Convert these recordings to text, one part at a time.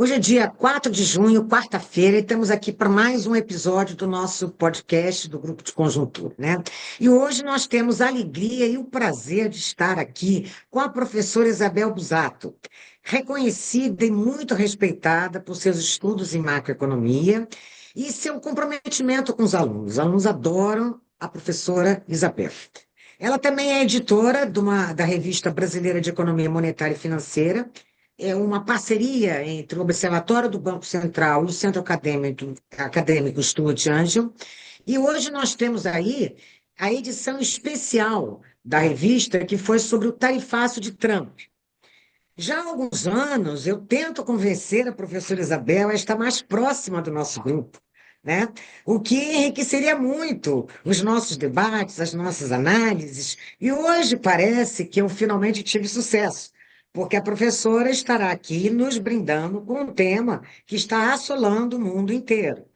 Hoje é dia 4 de junho, quarta-feira, e estamos aqui para mais um episódio do nosso podcast do Grupo de Conjuntura, né? E hoje nós temos a alegria e o prazer de estar aqui com a professora Isabel Busato, reconhecida e muito respeitada por seus estudos em macroeconomia e seu comprometimento com os alunos. Os alunos adoram a professora Isabel. Ela também é editora da Revista Brasileira de Economia Monetária e Financeira. É uma parceria entre o Observatório do Banco Central e o Centro Acadêmico Stuart Angel. E hoje nós temos aí a edição especial da revista, que foi sobre o tarifaço de Trump. Já há alguns anos, eu tento convencer a professora Isabel a estar mais próxima do nosso grupo, né? O que enriqueceria muito os nossos debates, as nossas análises. E hoje parece que eu finalmente tive sucesso, porque a professora estará aqui nos brindando com um tema que está assolando o mundo inteiro,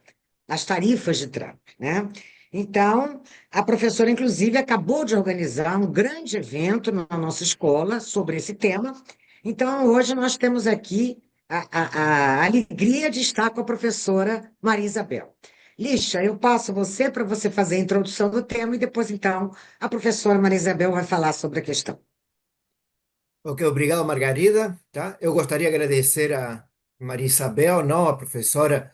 as tarifas de Trump, né? Então, a professora, inclusive, acabou de organizar um grande evento na nossa escola sobre esse tema. Então, hoje nós temos aqui a alegria de estar com a professora Maria Isabel. Lixa, eu passo você para você fazer a introdução do tema e depois, então, a professora Maria Isabel vai falar sobre a questão. Ok, obrigado, Margarida. Tá? Eu gostaria de agradecer a Maria Isabel, não, a professora,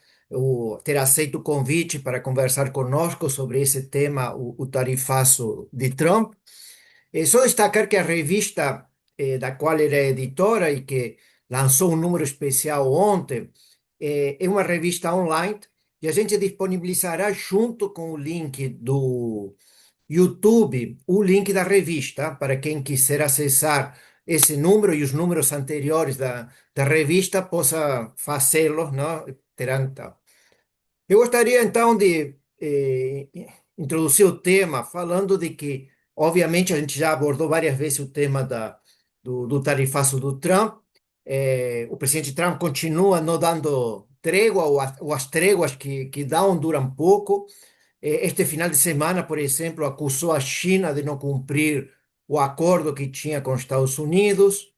ter aceito o convite para conversar conosco sobre esse tema, o tarifaço de Trump. Só destacar que a revista da qual ele é editora e que lançou um número especial ontem, é uma revista online e a gente disponibilizará junto com o link do YouTube, o link da revista, para quem quiser acessar esse número e os números anteriores da revista possa fazê-lo, não? Terão, então. Eu gostaria então de introduzir o tema falando de que, obviamente, a gente já abordou várias vezes o tema do tarifaço do Trump. O presidente Trump continua não dando trégua, ou as tréguas que dão duram pouco. Este final de semana, por exemplo, acusou a China de não cumprir o acordo que tinha com os Estados Unidos.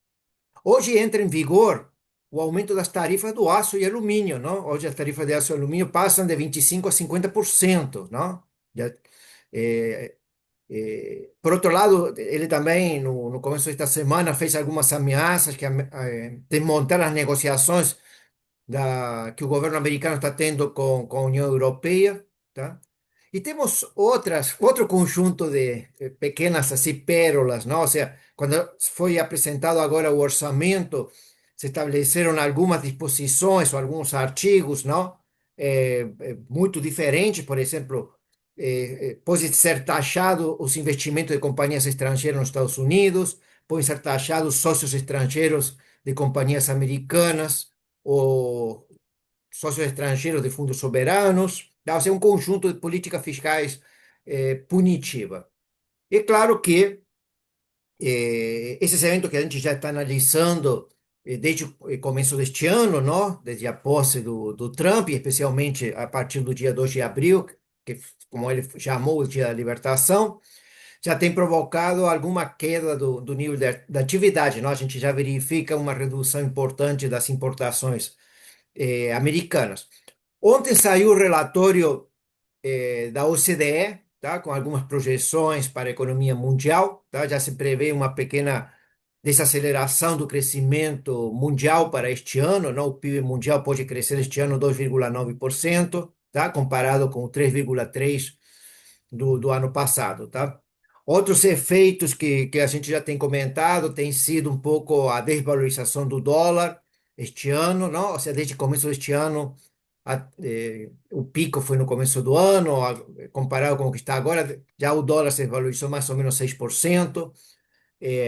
Hoje entra em vigor o aumento das tarifas do aço e alumínio, não? Hoje as tarifas de aço e alumínio passam de 25% a 50%, não? Já, eh, por outro lado, ele também, no começo desta semana, fez algumas ameaças que desmontar as negociações que o governo americano está tendo com a União Europeia, tá? E temos outro conjunto de pequenas assim, pérolas, não? Ou seja, quando foi apresentado agora o orçamento, se estabeleceram algumas disposições ou alguns artigos, não? Muito diferentes, por exemplo, pode ser taxado os investimentos de companhias estrangeiras nos Estados Unidos, podem ser taxados sócios estrangeiros de companhias americanas, ou sócios estrangeiros de fundos soberanos, deve ser um conjunto de políticas fiscais punitiva. É claro que esses eventos que a gente já está analisando desde o começo deste ano, não? Desde a posse do Trump, especialmente a partir do dia 2 de abril, que, como ele chamou, o dia da libertação, já tem provocado alguma queda do nível da atividade, não? A gente já verifica uma redução importante das importações americanas. Ontem saiu o relatório da OCDE, tá, com algumas projeções para a economia mundial, tá? Já se prevê uma pequena desaceleração do crescimento mundial para este ano, não? O PIB mundial pode crescer este ano 2,9%, tá? Comparado com o 3,3% do ano passado, tá? Outros efeitos que a gente já tem comentado tem sido um pouco a desvalorização do dólar este ano, não? Ou seja, desde o começo deste ano, o pico foi no começo do ano, comparado com o que está agora, já o dólar se valorizou mais ou menos 6%.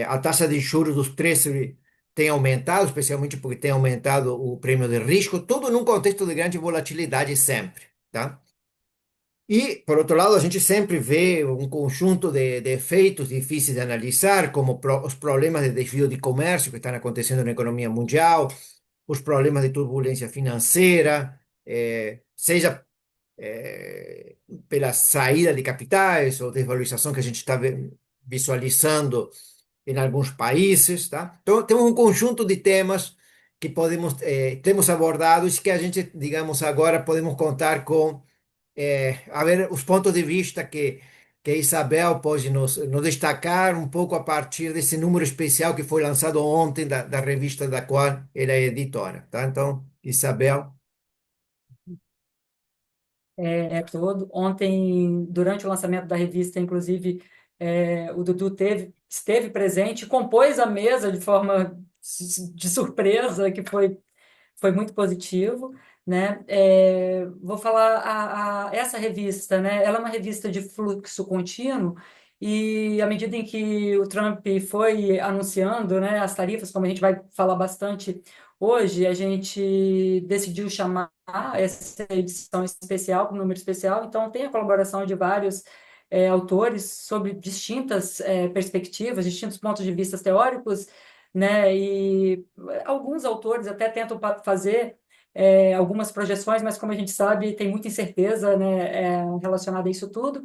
A taxa de juros dos Treasury tem aumentado, especialmente porque tem aumentado o prêmio de risco, tudo num contexto de grande volatilidade sempre, tá? E, por outro lado, a gente sempre vê um conjunto de efeitos difíceis de analisar, como os problemas de desvio de comércio que estão acontecendo na economia mundial, os problemas de turbulência financeira, seja pela saída de capitais ou desvalorização que a gente está visualizando em alguns países, tá? Então, temos um conjunto de temas que podemos, temos abordado e que a gente, digamos, agora podemos contar com, a ver, os pontos de vista que Isabel pode nos destacar um pouco a partir desse número especial que foi lançado ontem da revista da qual ela é editora, tá? Então, Isabel. Todo. Ontem, durante o lançamento da revista, inclusive, o Dudu esteve presente, compôs a mesa de forma de surpresa, que foi muito positivo, né? Vou falar essa revista, né? Ela é uma revista de fluxo contínuo e à medida em que o Trump foi anunciando, né, as tarifas, como a gente vai falar bastante hoje, a gente decidiu chamar essa edição especial, com número especial. Então tem a colaboração de vários autores sobre distintas perspectivas, distintos pontos de vista teóricos, né? E alguns autores até tentam fazer algumas projeções, mas como a gente sabe, tem muita incerteza, né, relacionada a isso tudo.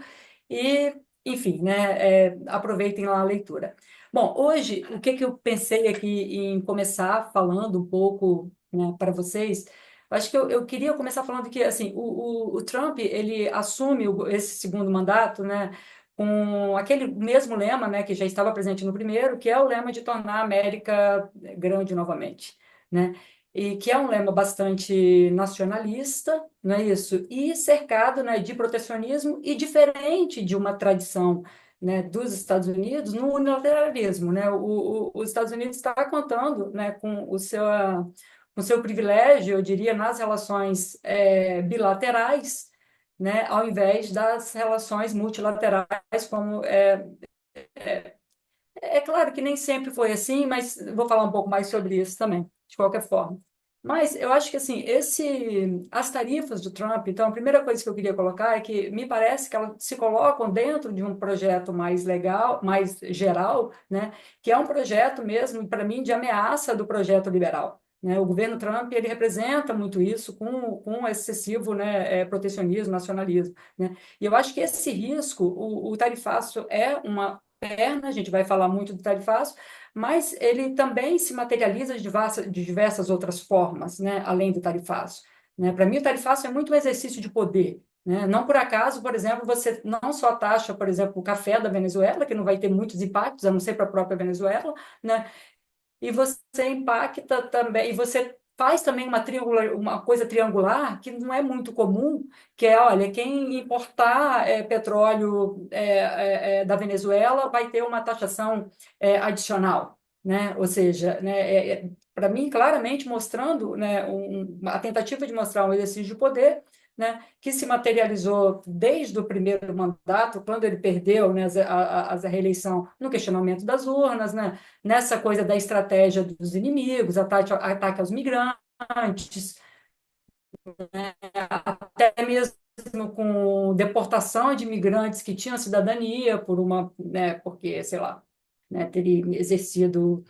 E, enfim, né, aproveitem lá a leitura. Bom, hoje, o que que eu pensei aqui em começar falando um pouco, né, para vocês? Acho que eu queria começar falando que, assim, o Trump, ele assume esse segundo mandato, né, com aquele mesmo lema, né, que já estava presente no primeiro, que é o lema de tornar a América grande novamente, né? E que é um lema bastante nacionalista, não é isso? E cercado, né, de protecionismo e diferente de uma tradição, né, dos Estados Unidos no unilateralismo, né? Os Estados Unidos está contando, né, com o seu privilégio, eu diria, nas relações bilaterais, né, ao invés das relações multilaterais, como é claro que nem sempre foi assim, mas vou falar um pouco mais sobre isso também, de qualquer forma. Mas eu acho que assim, as tarifas do Trump, então a primeira coisa que eu queria colocar é que me parece que elas se colocam dentro de um projeto mais legal, mais geral, né, que é um projeto mesmo, para mim, de ameaça do projeto liberal. Né? O governo Trump ele representa muito isso com excessivo, né, protecionismo, nacionalismo. Né? E eu acho que esse risco, o tarifaço é uma perna, a gente vai falar muito do tarifaço, mas ele também se materializa de diversas outras formas, né, além do tarifaço. Né? Para mim, o tarifaço é muito um exercício de poder. Né? Não por acaso, por exemplo, você não só taxa, por exemplo, o café da Venezuela, que não vai ter muitos impactos, a não ser para a própria Venezuela, né? E você impacta também, e você faz também uma coisa triangular que não é muito comum, que é, olha, quem importar petróleo da Venezuela vai ter uma taxação adicional, né? Ou seja, né, para mim, claramente mostrando, né, a tentativa de mostrar um exercício de poder, né, que se materializou desde o primeiro mandato, quando ele perdeu, né, a reeleição no questionamento das urnas, né, nessa coisa da estratégia dos inimigos, ataque aos migrantes, até mesmo com deportação de imigrantes que tinham cidadania né, porque, sei lá, né, teria exercido,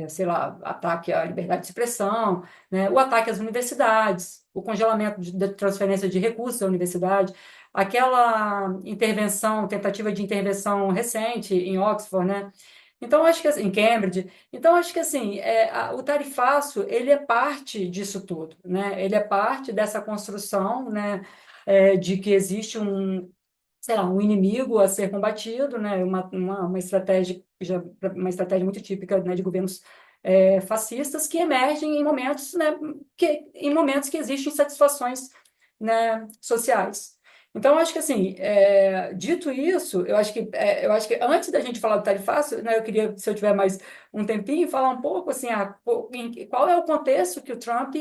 sei lá, ataque à liberdade de expressão, né, o ataque às universidades, o congelamento da transferência de recursos à universidade, aquela tentativa de intervenção recente em Oxford, né? Então, acho que assim, em Cambridge, então acho que assim, o tarifaço ele é parte disso tudo, né? Ele é parte dessa construção, né? De que existe sei lá, um inimigo a ser combatido, né? Uma estratégia muito típica, né, de governos fascistas que emergem em momentos que existem insatisfações, né, sociais. Então, eu acho que assim, dito isso, eu acho que antes da gente falar do tarifaço, né, eu queria, se eu tiver mais um tempinho, falar um pouco assim, qual é o contexto que o Trump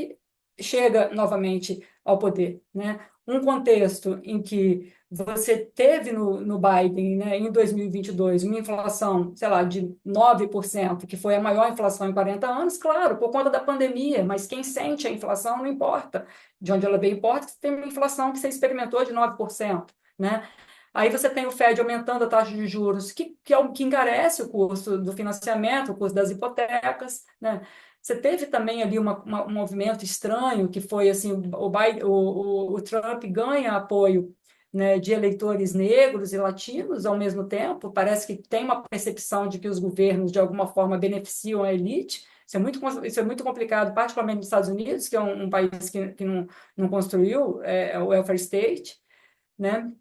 chega novamente ao poder, né? Um contexto em que você teve no Biden, né, em 2022, uma inflação, sei lá, de 9%, que foi a maior inflação em 40 anos, claro, por conta da pandemia, mas quem sente a inflação não importa de onde ela veio, importa que você tem uma inflação que você experimentou de 9%, né? Aí você tem o Fed aumentando a taxa de juros, que é o que encarece o custo do financiamento, o custo das hipotecas, né? Você teve também ali um movimento estranho, que foi assim, o Trump ganha apoio, né, de eleitores negros e latinos ao mesmo tempo. Parece que tem uma percepção de que os governos, de alguma forma, beneficiam a elite, Isso é muito complicado, particularmente nos Estados Unidos, que é um país que não construiu o welfare state, né?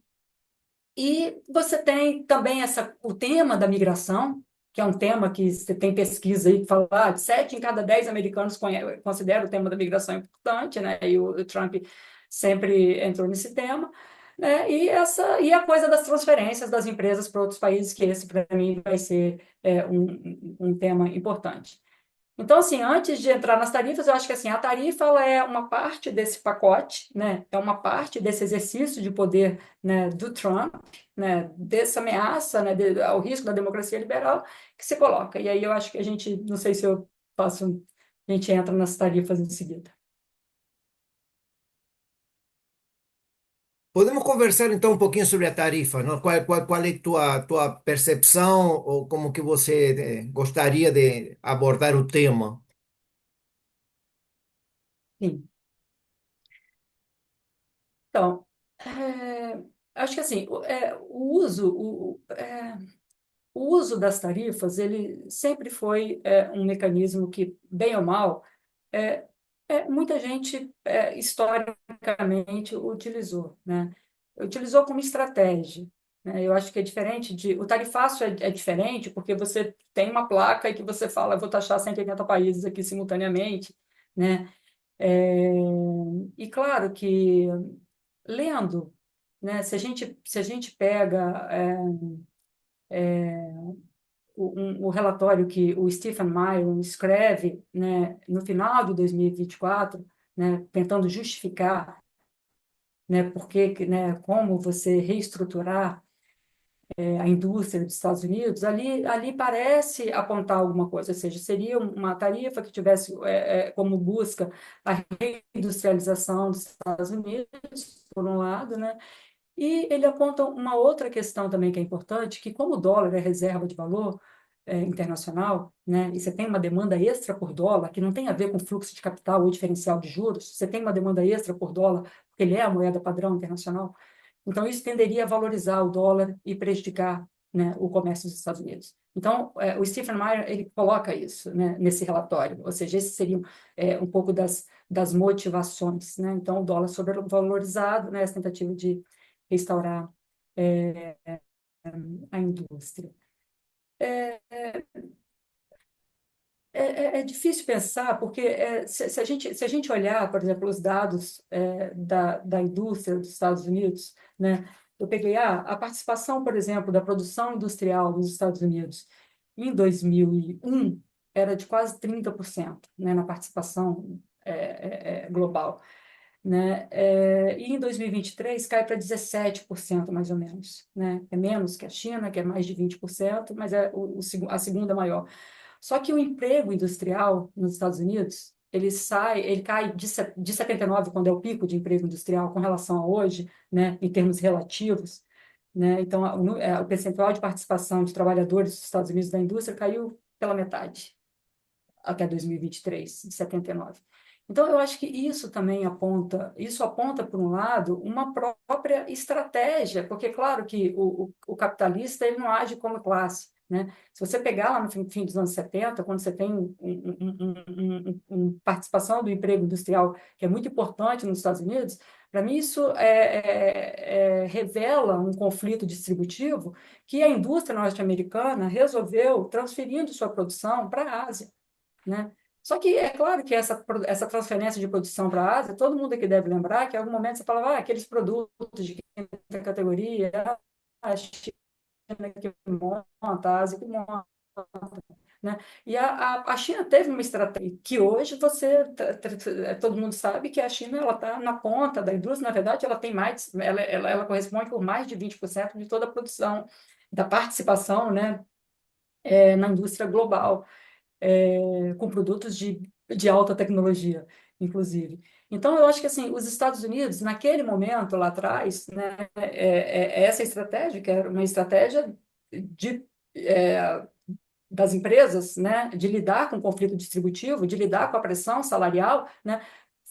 E você tem também o tema da migração, que é um tema que você tem pesquisa aí que fala de 7 em cada 10 americanos consideram o tema da migração importante, né? E o Trump sempre entrou nesse tema, né? E a coisa das transferências das empresas para outros países, que esse, para mim, vai ser um tema importante. Então, assim, antes de entrar nas tarifas, eu acho que assim, a tarifa ela é uma parte desse pacote, né? É uma parte desse exercício de poder, né, do Trump, né, dessa ameaça, né, ao risco da democracia liberal que se coloca. E aí eu acho que a gente, não sei se eu posso, a gente entra nas tarifas em seguida. Podemos conversar então um pouquinho sobre a tarifa, não? Qual é a tua percepção ou como que você gostaria de abordar o tema? Sim. Então, acho que assim, o uso das tarifas, ele sempre foi um mecanismo que, bem ou mal, é, muita gente historicamente utilizou, né? Utilizou como estratégia, né? Eu acho que é diferente o tarifácio é diferente porque você tem uma placa e que você fala, eu vou taxar 180 países aqui simultaneamente, né? É, e claro que lendo, né? Se a gente pega o relatório que o Stephen Meyer escreve, né, no final de 2024, né, tentando justificar, né, né, como você reestruturar a indústria dos Estados Unidos, ali parece apontar alguma coisa, ou seja, seria uma tarifa que tivesse como busca a reindustrialização dos Estados Unidos, por um lado, né, e ele aponta uma outra questão também que é importante, que como o dólar é reserva de valor internacional, né, e você tem uma demanda extra por dólar, que não tem a ver com fluxo de capital ou diferencial de juros, você tem uma demanda extra por dólar, porque ele é a moeda padrão internacional, então isso tenderia a valorizar o dólar e prejudicar, né, o comércio dos Estados Unidos. Então, o Stephen Meyer, ele coloca isso, né, nesse relatório, ou seja, esses seriam um pouco das motivações, né? Então, o dólar sobrevalorizado, né, essa tentativa de restaurar é, a indústria. É difícil pensar, porque se a gente olhar, por exemplo, os dados da indústria dos Estados Unidos, né, eu peguei a participação, por exemplo, da produção industrial dos Estados Unidos em 2001 era de quase 30%, né, na participação global, né? E em 2023 cai para 17%, mais ou menos, né? É menos que a China, que é mais de 20%, mas é a segunda maior. Só que o emprego industrial nos Estados Unidos, ele cai de 79, quando é o pico de emprego industrial, com relação a hoje, né, em termos relativos, né? Então, o percentual de participação de trabalhadores dos Estados Unidos da indústria caiu pela metade até 2023, de 79. Então, eu acho que isso aponta, por um lado, uma própria estratégia, porque, claro, que o capitalista ele não age como classe, né? Se você pegar lá no fim dos anos 70, quando você tem participação do emprego industrial, que é muito importante nos Estados Unidos, para mim isso revela um conflito distributivo que a indústria norte-americana resolveu transferindo sua produção para a Ásia, né? Só que é claro que essa transferência de produção para a Ásia, todo mundo aqui deve lembrar que em algum momento você falava, aqueles produtos de quinta categoria, a China que monta, a Ásia que monta, né? E a China teve uma estratégia que hoje todo mundo sabe que a China ela está na ponta da indústria, na verdade ela tem mais, ela corresponde por mais de 20% de toda a produção, da participação, né, na indústria global com produtos de alta tecnologia, inclusive. Então, eu acho que assim, os Estados Unidos, naquele momento, lá atrás, né, essa estratégia, que era uma estratégia de, é, das empresas, né, de lidar com o conflito distributivo, de lidar com a pressão salarial, né,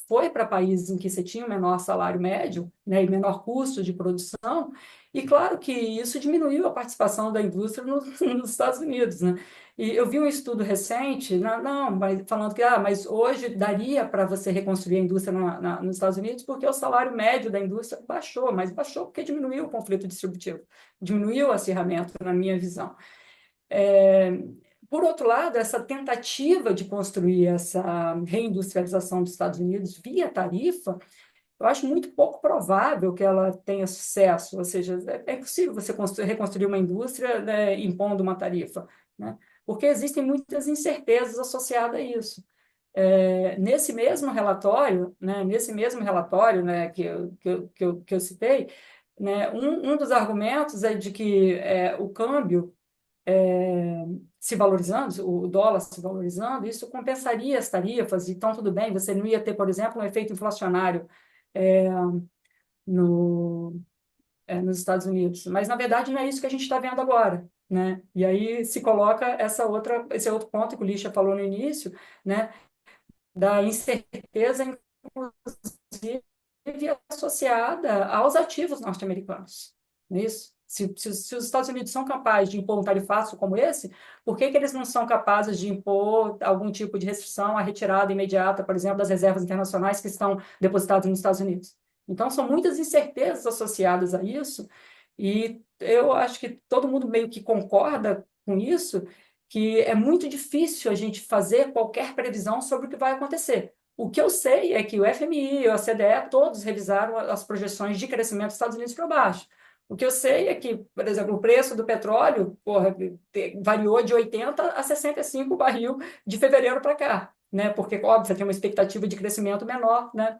foi para países em que você tinha um menor salário médio, né, e menor custo de produção, e claro que isso diminuiu a participação da indústria nos Estados Unidos, né? E eu vi um estudo recente, não, mas falando que mas hoje daria para você reconstruir a indústria nos Estados Unidos porque o salário médio da indústria baixou, mas baixou porque diminuiu o conflito distributivo, diminuiu o acirramento, na minha visão. É, por outro lado, essa tentativa de construir essa reindustrialização dos Estados Unidos via tarifa, eu acho muito pouco provável que ela tenha sucesso, ou seja, é possível você reconstruir uma indústria, né, impondo uma tarifa, né? Porque existem muitas incertezas associadas a isso. Nesse mesmo relatório, né, que eu citei, né, um dos argumentos é de que o câmbio se valorizando, o dólar se valorizando, isso compensaria as tarifas, então tudo bem, você não ia ter, por exemplo, um efeito inflacionário é, no, nos Estados Unidos. Mas, na verdade, não é isso que a gente está vendo agora, né? E aí se coloca esse outro ponto que o Lixa falou no início, né? Da incerteza, inclusive, associada aos ativos norte-americanos. Não é isso? Se os Estados Unidos são capazes de impor um tarifaço como esse, por que eles não são capazes de impor algum tipo de restrição à retirada imediata, por exemplo, das reservas internacionais que estão depositadas nos Estados Unidos? Então, são muitas incertezas associadas a isso, e eu acho que todo mundo meio que concorda com isso, que é muito difícil a gente fazer qualquer previsão sobre o que vai acontecer. O que eu sei é que o FMI e a CDE todos revisaram as projeções de crescimento dos Estados Unidos para baixo. O que eu sei é que, por exemplo, o preço do petróleo, variou de 80 a 65 barril de fevereiro para cá, né? Porque, óbvio, você tem uma expectativa de crescimento menor, né?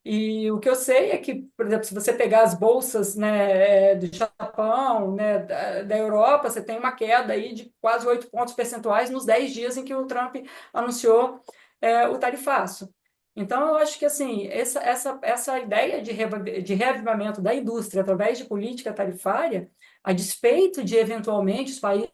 E o que eu sei é que, por exemplo, se você pegar as bolsas, né, do Japão, né, da Europa, você tem uma queda aí de quase 8 pontos percentuais nos 10 dias em que o Trump anunciou o tarifaço. Então, eu acho que assim, essa ideia de reavivamento da indústria através de política tarifária, a despeito de, eventualmente, os países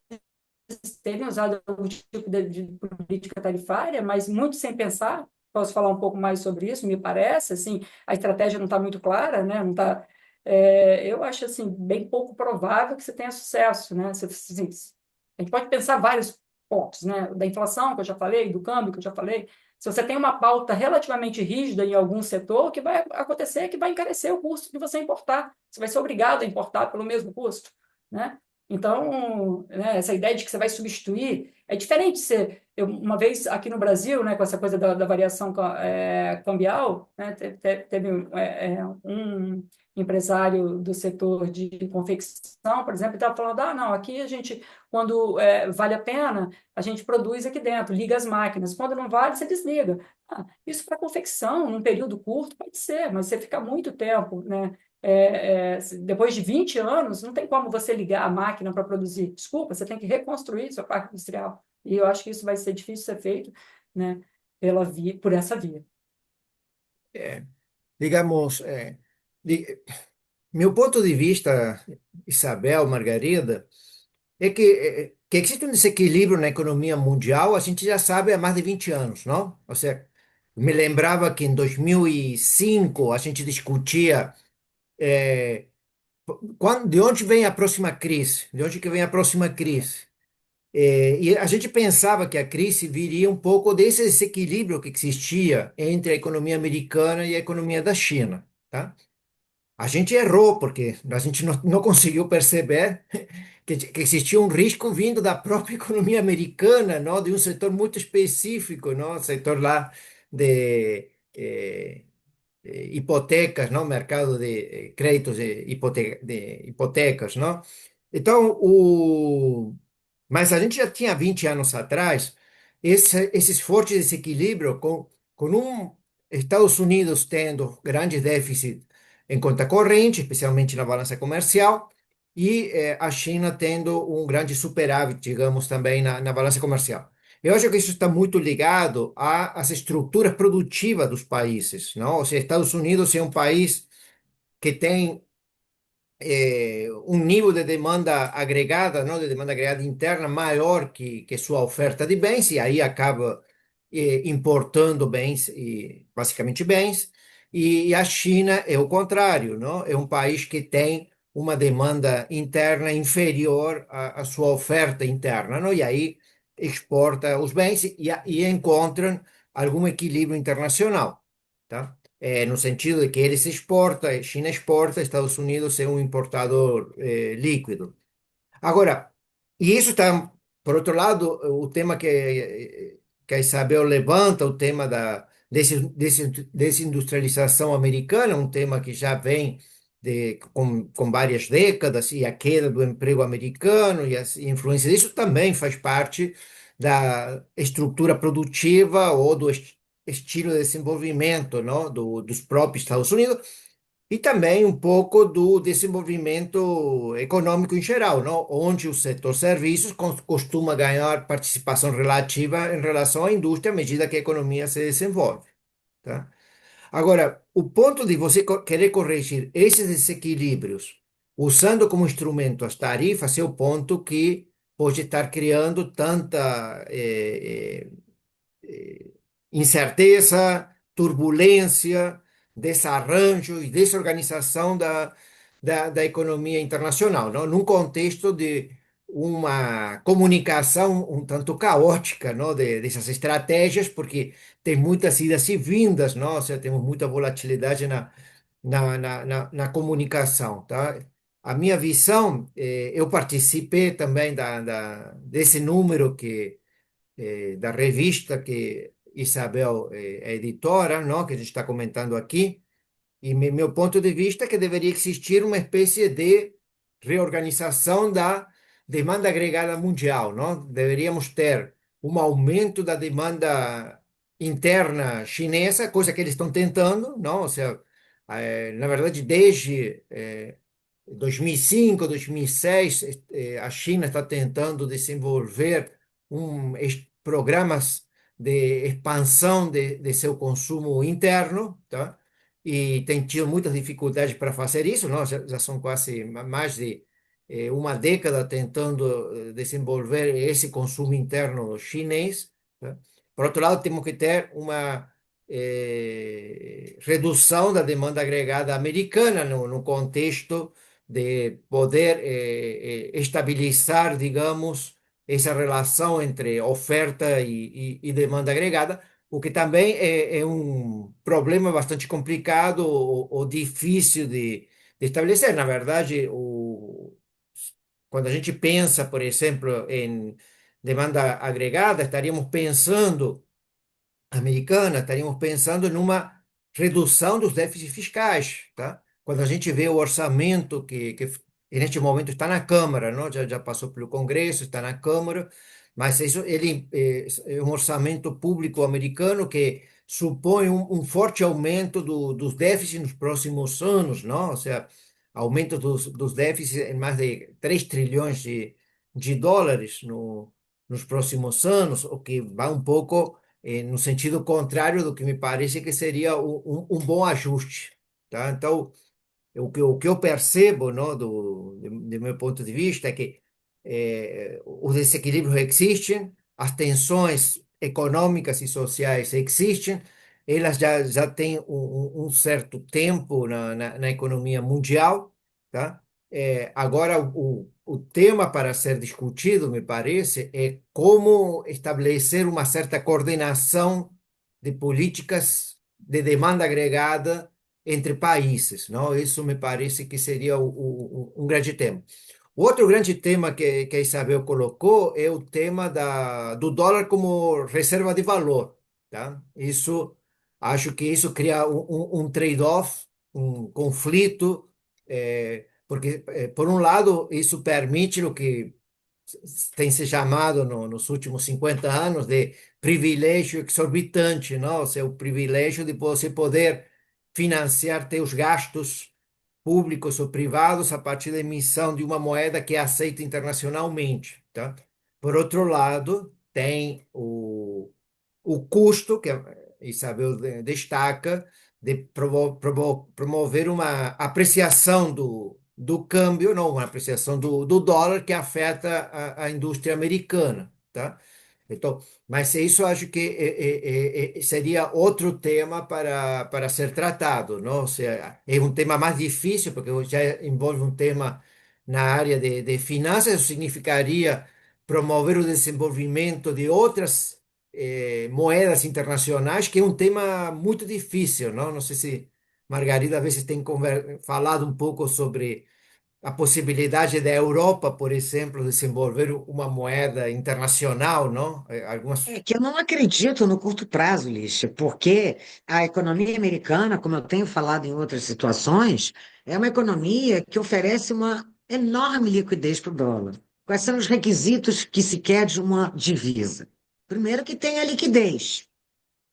terem usado algum tipo de política tarifária, mas muito sem pensar. Posso falar um pouco mais sobre isso, me parece, assim, a estratégia não está muito clara, né? Não tá, eu acho, assim, bem pouco provável que você tenha sucesso, né? Assim, a gente pode pensar vários pontos, né? Da inflação, que eu já falei, do câmbio, que eu já falei. Se você tem uma pauta relativamente rígida em algum setor, o que vai acontecer é que vai encarecer o custo de você importar. Você vai ser obrigado a importar pelo mesmo custo, né? Então, né, essa ideia de que você vai substituir é diferente. Uma vez aqui no Brasil, né, com essa coisa da variação cambial, né, teve um empresário do setor de confecção, por exemplo, estava falando: não, aqui a gente, quando vale a pena, a gente produz aqui dentro, liga as máquinas. Quando não vale, você desliga. Isso para confecção, num período curto, pode ser, mas você fica muito tempo, né? Depois de 20 anos, não tem como você ligar a máquina para produzir. Desculpa, você tem que reconstruir sua parque industrial. E eu acho que isso vai ser difícil de ser feito, né, por essa via. Digamos, di- meu ponto de vista, Isabel, Margarida, é que existe um desequilíbrio na economia mundial, a gente já sabe há mais de 20 anos, não? Ou seja, me lembrava que em 2005 a gente discutia de onde vem a próxima crise, de onde que vem a próxima crise. E a gente pensava que a crise viria um pouco desse desequilíbrio que existia entre a economia americana e a economia da China, tá? A gente errou, porque a gente não conseguiu perceber que existia um risco vindo da própria economia americana, não? De um setor muito específico, não? Setor lá de hipotecas, não? Mercado de créditos de hipotecas, não? Então, mas a gente já tinha 20 anos atrás esses fortes desequilíbrios com Estados Unidos tendo grandes déficits em conta corrente, especialmente na balança comercial, e a China tendo um grande superávit, digamos, também na balança comercial. Eu acho que isso está muito ligado às estruturas produtivas dos países, não? Ou seja, Estados Unidos é um país que tem um nível de demanda agregada, não, de demanda agregada interna maior que sua oferta de bens, e aí acaba importando bens, e, basicamente bens, e a China é o contrário, não? É um país que tem uma demanda interna inferior à sua oferta interna, não? E aí exporta os bens e encontram algum equilíbrio internacional, tá? No sentido de que eles exportam, a China exporta, Estados Unidos é um importador líquido. Agora, e isso está, por outro lado, o tema que a Isabel levanta, o tema da desindustrialização americana, um tema que já vem com várias décadas, e a queda do emprego americano e as influências disso também faz parte da estrutura produtiva ou do estilo de desenvolvimento, não, dos próprios Estados Unidos e também um pouco do desenvolvimento econômico em geral, não? Onde o setor serviços costuma ganhar participação relativa em relação à indústria à medida que a economia se desenvolve, tá? Agora, o ponto de você querer corrigir esses desequilíbrios usando como instrumento as tarifas é o ponto que pode estar criando tanta incerteza, turbulência, desarranjo e desorganização da economia internacional, não? Num contexto de uma comunicação um tanto caótica, não? Dessas estratégias, porque tem muitas idas e vindas, não? Ou seja, temos muita volatilidade na comunicação, tá? A minha visão, eu participei também desse número da revista que Isabel é editora, não, que a gente está comentando aqui, e meu ponto de vista é que deveria existir uma espécie de reorganização da demanda agregada mundial, não? Deveríamos ter um aumento da demanda interna chinesa, coisa que eles estão tentando, não? Ou seja, na verdade, desde 2005, 2006, a China está tentando desenvolver programas de expansão de seu consumo interno, tá? E tem tido muitas dificuldades para fazer isso, não? Já são quase mais de uma década tentando desenvolver esse consumo interno chinês, tá? Por outro lado, temos que ter uma redução da demanda agregada americana no contexto de poder estabilizar, digamos, essa relação entre oferta e demanda agregada, o que também é um problema bastante complicado ou difícil de estabelecer. Na verdade, quando a gente pensa, por exemplo, em demanda agregada, estaríamos pensando americana, estaríamos pensando numa redução dos déficits fiscais, tá? Quando a gente vê o orçamento que neste momento está na Câmara, não? Já passou pelo Congresso, está na Câmara, mas isso ele é um orçamento público americano que supõe um forte aumento dos déficits nos próximos anos, não? Ou seja, aumento dos déficits em mais de 3 trilhões de dólares nos próximos anos, o que vai um pouco no sentido contrário do que me parece que seria um bom ajuste, tá? Então, o que eu percebo, não, do meu ponto de vista, é que os desequilíbrios existem, as tensões econômicas e sociais existem, elas já têm um certo tempo na economia mundial, tá? Agora, o tema para ser discutido, me parece, é como estabelecer uma certa coordenação de políticas de demanda agregada entre países, não? Isso me parece que seria um grande tema. O outro grande tema que a Isabel colocou é o tema do dólar como reserva de valor, tá? Acho que isso cria um trade-off, um conflito, porque, por um lado, isso permite o que tem se chamado nos últimos 50 anos de privilégio exorbitante, não? Ou seja, o privilégio de você poder financiar teus gastos públicos ou privados a partir da emissão de uma moeda que é aceita internacionalmente, tá? Por outro lado, tem o custo, que a Isabel destaca, de promover uma apreciação do câmbio, não, uma apreciação do dólar que afeta a indústria americana, tá? Então, mas isso eu acho que seria outro tema para ser tratado, não? Ou seja, é um tema mais difícil, porque já envolve um tema na área de finanças, isso significaria promover o desenvolvimento de outras moedas internacionais, que é um tema muito difícil, não? Não sei se Margarida, às vezes, tem falado um pouco sobre a possibilidade da Europa, por exemplo, desenvolver uma moeda internacional, não? É Algumas. que eu não acredito no curto prazo, Lixa, porque a economia americana, como eu tenho falado em outras situações, é uma economia que oferece uma enorme liquidez para o dólar. Quais são os requisitos que se quer de uma divisa? Primeiro, que tenha liquidez.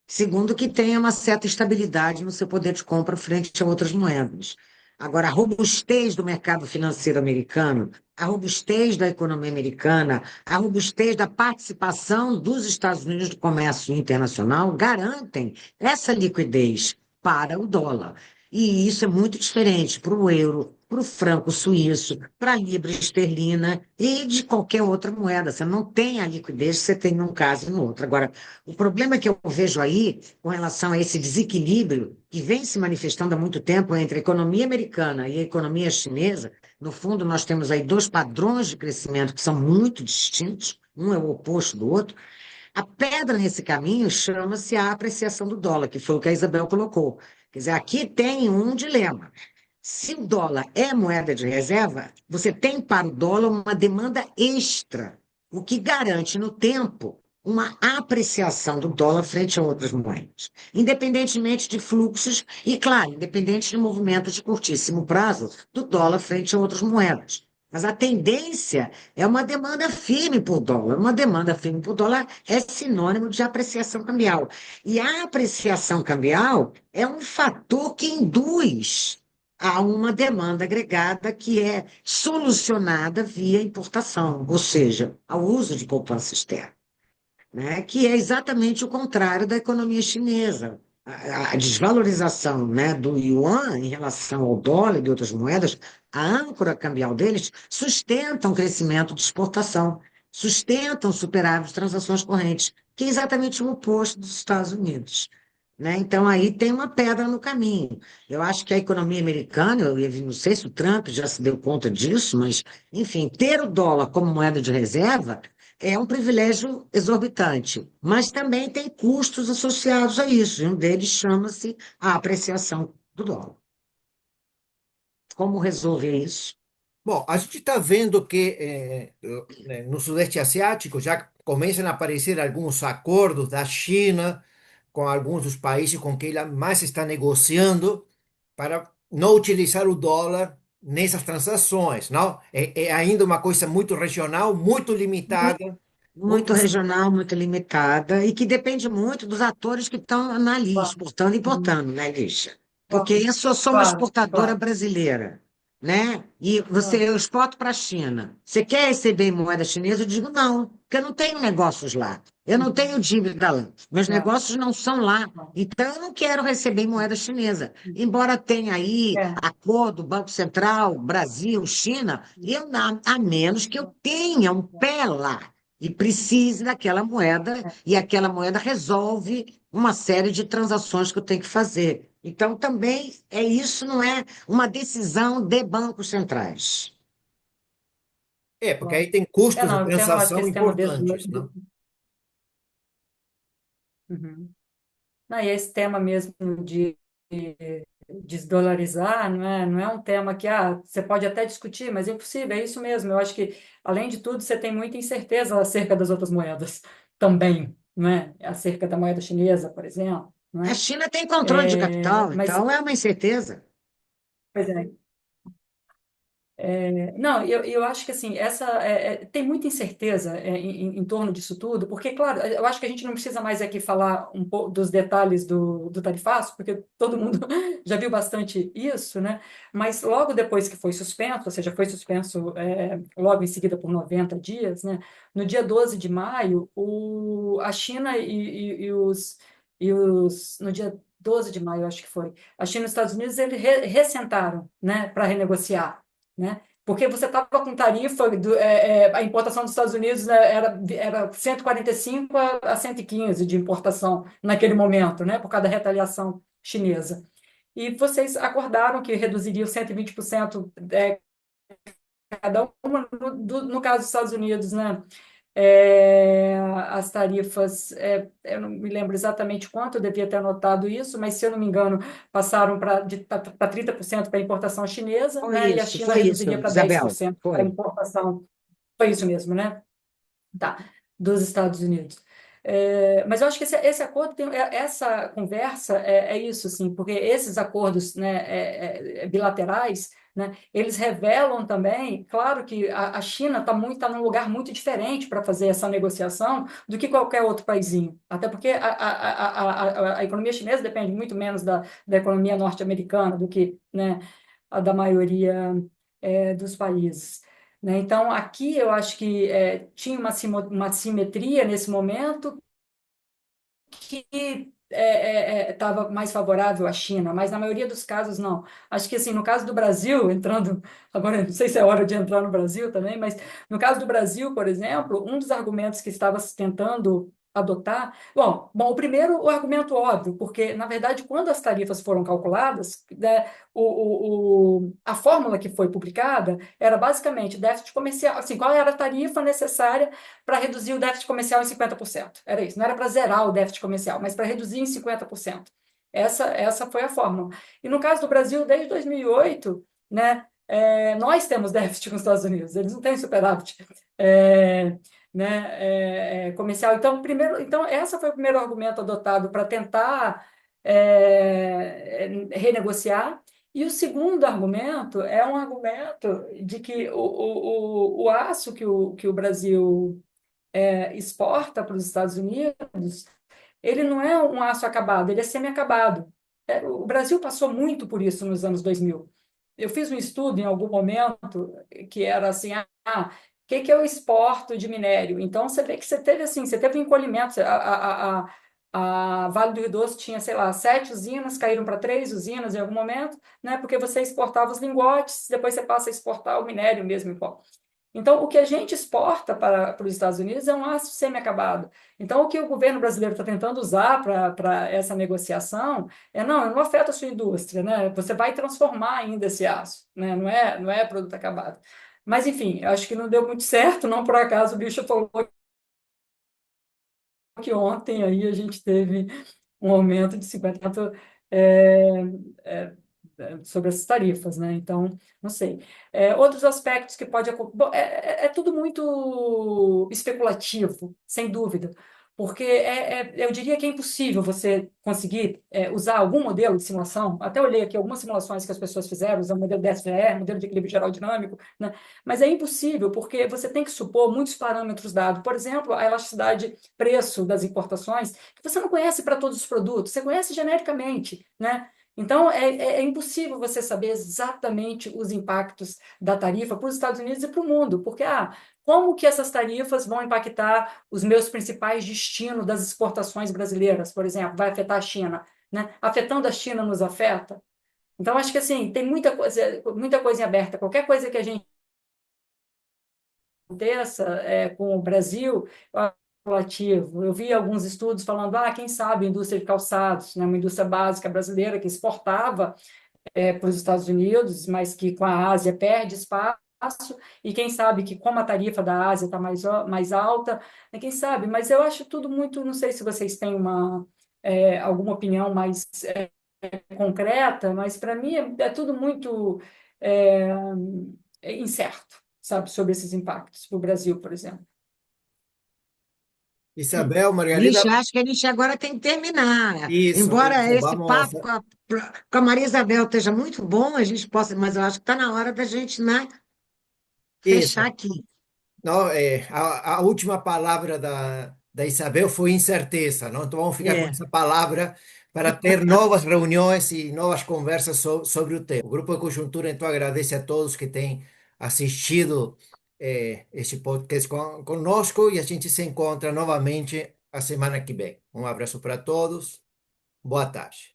Segundo, que tenha uma certa estabilidade no seu poder de compra frente a outras moedas. Agora, a robustez do mercado financeiro americano, a robustez da economia americana, a robustez da participação dos Estados Unidos no comércio internacional garantem essa liquidez para o dólar. E isso é muito diferente para o euro, para o franco suíço, para a libra esterlina e de qualquer outra moeda. Você não tem a liquidez que você tem num caso e no outro. Agora, o problema que eu vejo aí, com relação a esse desequilíbrio que vem se manifestando há muito tempo entre a economia americana e a economia chinesa, no fundo, nós temos aí dois padrões de crescimento que são muito distintos, um é o oposto do outro. A pedra nesse caminho chama-se a apreciação do dólar, que foi o que a Isabel colocou. Quer dizer, aqui tem um dilema. Se o dólar é moeda de reserva, você tem para o dólar uma demanda extra, o que garante no tempo uma apreciação do dólar frente a outras moedas, independentemente de fluxos e, claro, independente de movimentos de curtíssimo prazo do dólar frente a outras moedas. Mas a tendência é uma demanda firme por dólar. Uma demanda firme por dólar é sinônimo de apreciação cambial. E a apreciação cambial é um fator que induz a uma demanda agregada que é solucionada via importação, ou seja, ao uso de poupança externa, né? Que é exatamente o contrário da economia chinesa. A desvalorização, né, do yuan em relação ao dólar e de outras moedas, a âncora cambial deles sustenta um crescimento de exportação, sustentam superávit de transações correntes, que é exatamente o oposto dos Estados Unidos. Né? Então, aí tem uma pedra no caminho. Eu acho que a economia americana, eu não sei se o Trump já se deu conta disso, mas, enfim, ter o dólar como moeda de reserva é um privilégio exorbitante, mas também tem custos associados a isso, e um deles chama-se a apreciação do dólar. Como resolver isso? Bom, a gente está vendo que no Sudeste Asiático já começam a aparecer alguns acordos da China com alguns dos países com quem ela mais está negociando para não utilizar o dólar nessas transações, não? É ainda uma coisa muito regional, muito limitada, muito. Muito regional, muito limitada, e que depende muito dos atores que estão ali, Claro. exportando e Uhum. importando, né, Lígia? Porque Claro, eu sou uma claro, exportadora claro. brasileira, né? E Ah, eu exporto para a China. Você quer receber em moeda chinesa? Eu digo não, porque eu não tenho negócios lá. Eu não tenho uhum. dívida lá. Meus É, negócios não são lá. não. Então, eu não quero receber em moeda chinesa. Embora tenha aí É, acordo Banco Central, Brasil, China, a menos que eu tenha um pé lá e precise daquela moeda, é, e aquela moeda resolve uma série de transações que eu tenho que fazer. Então, também é isso, não é uma decisão de bancos centrais. Porque claro. aí tem custos de Não, eu acho que transação esse tema importantes, não? uhum. Não, e esse tema mesmo de desdolarizar, não é um tema que você pode até discutir, mas é impossível, é isso mesmo. Eu acho que, além de tudo, você tem muita incerteza acerca das outras moedas também, não é? Acerca da moeda chinesa, por exemplo, não A é? China tem controle de capital, Mas, então é uma incerteza. pois é, não, eu acho que assim, tem muita incerteza em torno disso tudo, porque, claro, eu acho que a gente não precisa mais aqui falar um pouco dos detalhes do tarifaço, porque todo mundo já viu bastante isso, né? Mas logo depois que foi suspenso, ou seja, foi suspenso logo em seguida por 90 dias, né? No dia 12 de maio, a China no dia 12 de maio, acho que foi, a China e os Estados Unidos, eles ressentaram, né, para renegociar, né? Porque você estava com tarifa, a importação dos Estados Unidos, né, era 145 a 115 de importação naquele momento, né, por causa da retaliação chinesa. E vocês acordaram que reduziriam 120% cada uma, no caso dos Estados Unidos, né? As tarifas, eu não me lembro exatamente quanto, eu devia ter anotado isso, mas se eu não me engano, passaram para 30% para a importação chinesa, né? E a China Foi isso, reduziria para dez por Isabel, cento para a foi. importação. Foi isso mesmo, né? Tá, dos Estados Unidos. Mas eu acho que esse acordo essa conversa é isso, assim, porque esses acordos, né, bilaterais, né, eles revelam também, claro que a China tá num lugar muito diferente para fazer essa negociação do que qualquer outro paísinho, até porque a economia chinesa depende muito menos da economia norte-americana do que, né, a da maioria dos países. Né? Então, aqui eu acho que tinha uma simetria nesse momento que estava mais favorável à China, mas na maioria dos casos não. Acho que assim, no caso do Brasil, entrando, agora não sei se é hora de entrar no Brasil também, mas no caso do Brasil, por exemplo, um dos argumentos que estava se tentando adotar, bom, o primeiro, o argumento óbvio, porque na verdade, quando as tarifas foram calculadas, né, a fórmula que foi publicada era basicamente déficit comercial, assim, qual era a tarifa necessária para reduzir o déficit comercial em 50%. Era isso, não era para zerar o déficit comercial, mas para reduzir em 50%. Essa foi a fórmula. E no caso do Brasil, desde 2008, né, nós temos déficit com os Estados Unidos, eles não têm superávit. Né, comercial. Então, esse foi o primeiro argumento adotado para tentar renegociar. E o segundo argumento é um argumento de que o aço que o Brasil exporta para os Estados Unidos, ele não é um aço acabado, ele é semi-acabado. O Brasil passou muito por isso nos anos 2000. Eu fiz um estudo em algum momento que era assim, o que eu exporto de minério? Então, você vê que você teve um encolhimento, a Vale do Rio Doce tinha, sei lá, 7 usinas, caíram para 3 usinas em algum momento, né? Porque você exportava os lingotes, depois você passa a exportar o minério mesmo em pó. Então, o que a gente exporta para os Estados Unidos é um aço semi-acabado. Então, o que o governo brasileiro está tentando usar para essa negociação não afeta a sua indústria, né? Você vai transformar ainda esse aço, né? Não é produto acabado. Mas, enfim, acho que não deu muito certo, não por acaso o bicho falou que ontem aí a gente teve um aumento de 50% é, é, sobre essas tarifas, né? Então, não sei. Outros aspectos que pode acontecer. Bom, é tudo muito especulativo, sem dúvida, porque eu diria que é impossível você conseguir usar algum modelo de simulação. Até olhei aqui algumas simulações que as pessoas fizeram, usando o modelo DSVR, modelo de equilíbrio geral dinâmico, né? Mas é impossível, porque você tem que supor muitos parâmetros dados. Por exemplo, a elasticidade preço das importações, que você não conhece para todos os produtos, você conhece genericamente, né? Então, é impossível você saber exatamente os impactos da tarifa para os Estados Unidos e para o mundo, porque como que essas tarifas vão impactar os meus principais destinos das exportações brasileiras, por exemplo, vai afetar a China, né? Afetando a China nos afeta? Então, acho que assim, tem muita coisa em aberta. Qualquer coisa que a gente aconteça com o Brasil, relativo. Eu vi alguns estudos falando, quem sabe a indústria de calçados, né, uma indústria básica brasileira que exportava para os Estados Unidos, mas que com a Ásia perde espaço, e quem sabe que como a tarifa da Ásia está mais alta, né, quem sabe, mas eu acho tudo muito, não sei se vocês têm alguma opinião mais concreta, mas para mim é tudo muito é, incerto, sabe, sobre esses impactos para o Brasil, por exemplo. Isabel, Vixe, Margarida, acho que a gente agora tem que terminar. Embora isso, esse vamos. papo com a Maria Isabel esteja muito bom, a gente possa, mas eu acho que está na hora da gente, né, fechar Isso. aqui. Não, a última palavra da Isabel foi incerteza, não? Então vamos ficar com É. essa palavra para ter novas reuniões e novas conversas sobre o tema. O Grupo de Conjuntura, então, agradece a todos que têm assistido este podcast conosco e a gente se encontra novamente a semana que vem. Um abraço para todos, boa tarde.